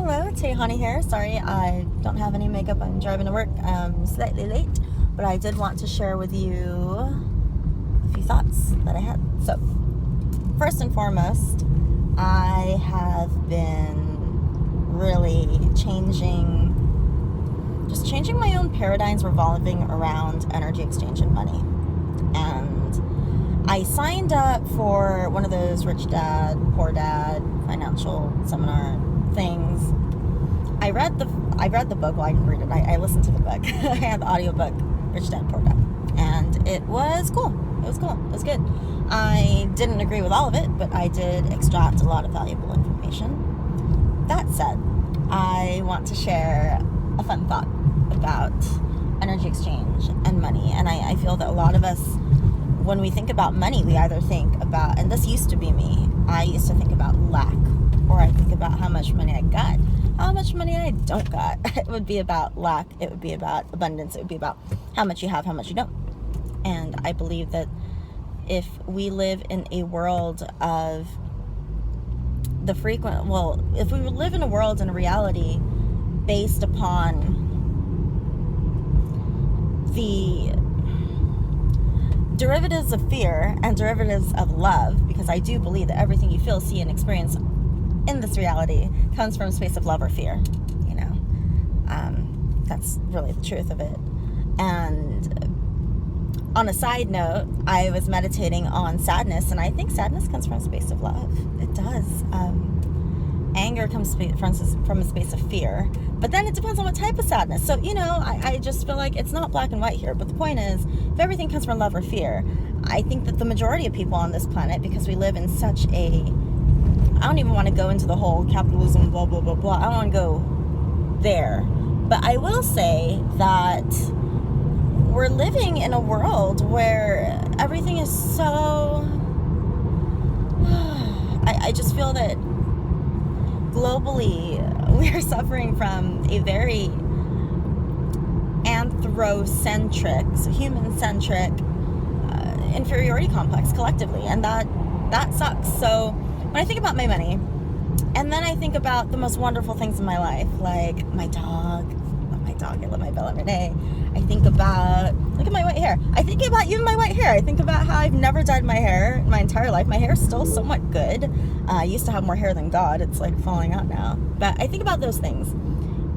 Hello, Tehani here. Sorry I don't have any makeup. I'm driving to work. I'm slightly late, but I did want to share with you a few thoughts that I had. So, first and foremost, I have been really changing my own paradigms revolving around energy exchange and money. And I signed up for one of those Rich Dad, Poor Dad financial seminar things. I read the book. Well, I didn't read it. I listened to the book. I had the audiobook, Rich Dad, Poor Dad. And it was cool. It was good. I didn't agree with all of it, but I did extract a lot of valuable information. That said, I want to share a fun thought about energy exchange and money. And I feel that a lot of us, when we think about money, we either think about, and this used to be me, I used to think about lack, or I think about how much money I got, how much money I don't got. It would be about lack, it would be about abundance, it would be about how much you have, how much you don't. And I believe that if we live in a world of if we live in a world and a reality based upon the derivatives of fear and derivatives of love, because I do believe that everything you feel, see, and experience in this reality comes from a space of love or fear. That's really the truth of it. And on a side note, I was meditating on sadness, and I think sadness comes from a space of love. It does. Anger comes from a space of fear, but then it depends on what type of sadness. So, I just feel like it's not black and white here, but the point is, if everything comes from love or fear, I think that the majority of people on this planet, because we live in such I don't even want to go into the whole capitalism, blah, blah, blah, blah. I don't want to go there. But I will say that we're living in a world where everything is so... I just feel that globally, we are suffering from a very anthrocentric, so human-centric inferiority complex collectively, and that sucks. So when I think about my money, and then I think about the most wonderful things in my life, like my dog. I love my Bella Renee. I think about, look at my white hair. I think about even my white hair. I think about how I've never dyed my hair my entire life. My hair is still somewhat good. I used to have more hair than God. It's like falling out now. But I think about those things,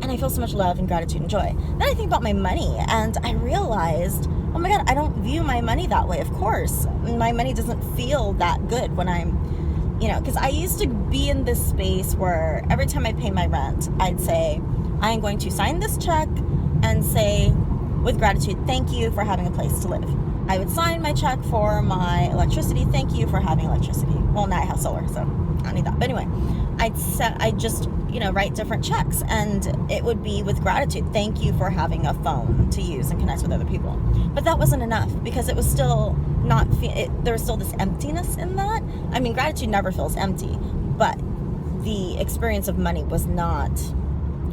and I feel so much love and gratitude and joy. Then I think about my money, and I realized, oh my God, I don't view my money that way. Of course, my money doesn't feel that good when I'm, because I used to be in this space where every time I pay my rent, I'd say, I am going to sign this check and say, with gratitude, thank you for having a place to live. I would sign my check for my electricity, thank you for having electricity. Well, now I have solar, so I don't need that. But anyway, I'd just, write different checks, and it would be with gratitude, thank you for having a phone to use and connect with other people. But that wasn't enough, because it was still not, there was still this emptiness in that. I mean, gratitude never feels empty, but the experience of money was not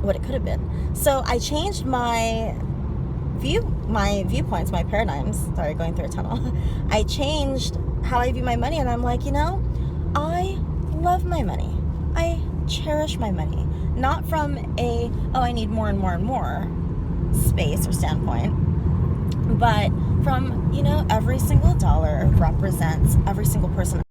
what it could have been. So I changed my viewpoints, my paradigms. Sorry, going through a tunnel. I changed how I view my money, and I'm like, I love my money. I cherish my money. Not from I need more and more and more space or standpoint, but from, every single dollar represents every single person